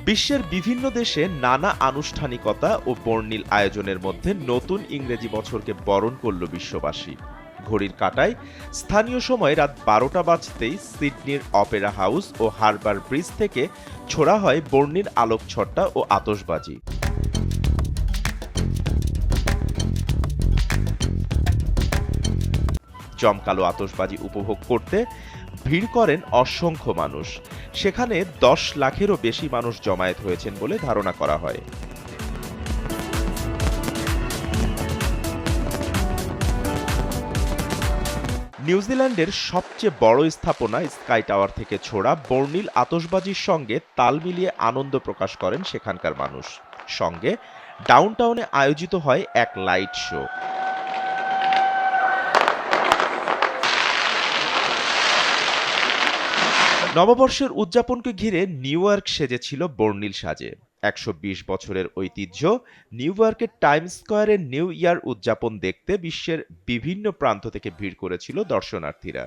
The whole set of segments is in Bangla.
বিশ্বের বিভিন্ন দেশে নানা আনুষ্ঠানিকতা ও বর্ণিল আয়োজনের মধ্যে নতুন ইংরেজি বছরকে বরণ করল বিশ্ববাসী। ঘড়ির কাঁটায় স্থানীয় সময় রাত 12টা বাজতেই সিডনির অপেরা হাউস ও হারবার ব্রিজ থেকে ছোড়া হয় বর্ণিল আলোকছটা ও আতশবাজি। জমকালো আতশবাজি উপভোগ করতে ভিড় করেন অসংখ্য মানুষ। সেখানে 10 লাখেরও বেশি মানুষ জমায়েত হয়েছেন বলে ধারণা করা হয়। নিউজিল্যান্ডের সবচেয়ে বড় স্থাপনা স্কাই টাওয়ার থেকে ছোড়া বর্ণিল আতশবাজির সঙ্গে তাল মিলিয়ে আনন্দ প্রকাশ করেন সেখানকার মানুষ। সঙ্গে ডাউনটাউনে আয়োজিত হয় এক লাইট শো। নববর্ষের উদযাপনকে ঘিরে নিউ ইয়র্ক সেজেছিল বর্ণিল সাজে। 120 বছরের ঐতিহ্য নিউ ইয়র্কের টাইমস স্কয়ারে নিউ ইয়ার উদযাপন দেখতে বিশ্বের বিভিন্ন প্রান্ত থেকে ভিড় করেছিল দর্শনার্থীরা।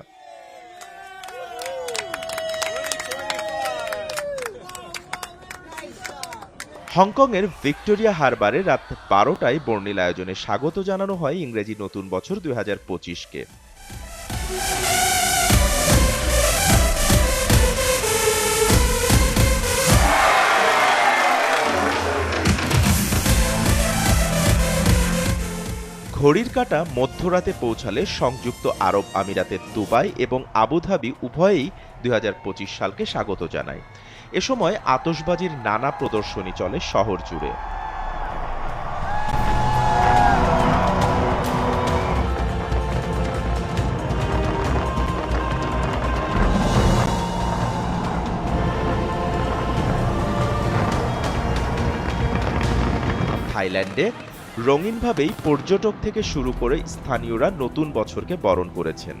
হংকংয়ের ভিক্টোরিয়া হারবারে রাত 12টায় বর্ণিল আয়োজনে স্বাগত জানানো হয় ইংরেজি নতুন বছর 2025-কে। ঘড়ির কাঁটা মধ্যরাতে পৌঁছালে সংযুক্ত আরব আমিরাতের দুবাই এবং আবুধাবি উভয়েই 2025 সালকে স্বাগত জানায়। এ সময় আতশবাজির নানা প্রদর্শনী চলে শহর জুড়ে। থাইল্যান্ডে রঙিনভাবেই পর্যটক থেকে শুরু করে স্থানীয়রা নতুন বছরকে বরণ করেছেন।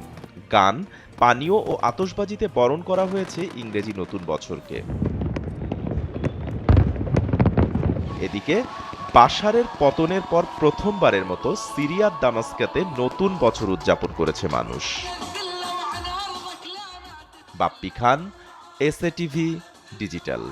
গান, পানীয় ও আতশবাজিতে বরণ করা হয়েছে ইংরেজি নতুন বছরকে। এদিকে বাশারের পতনের পর প্রথমবারের মতো সিরিয়ার দামাস্কাতে নতুন বছর উদযাপন করেছে মানুষ। বাপ্পি খান, এসএ টিভি ডিজিটাল।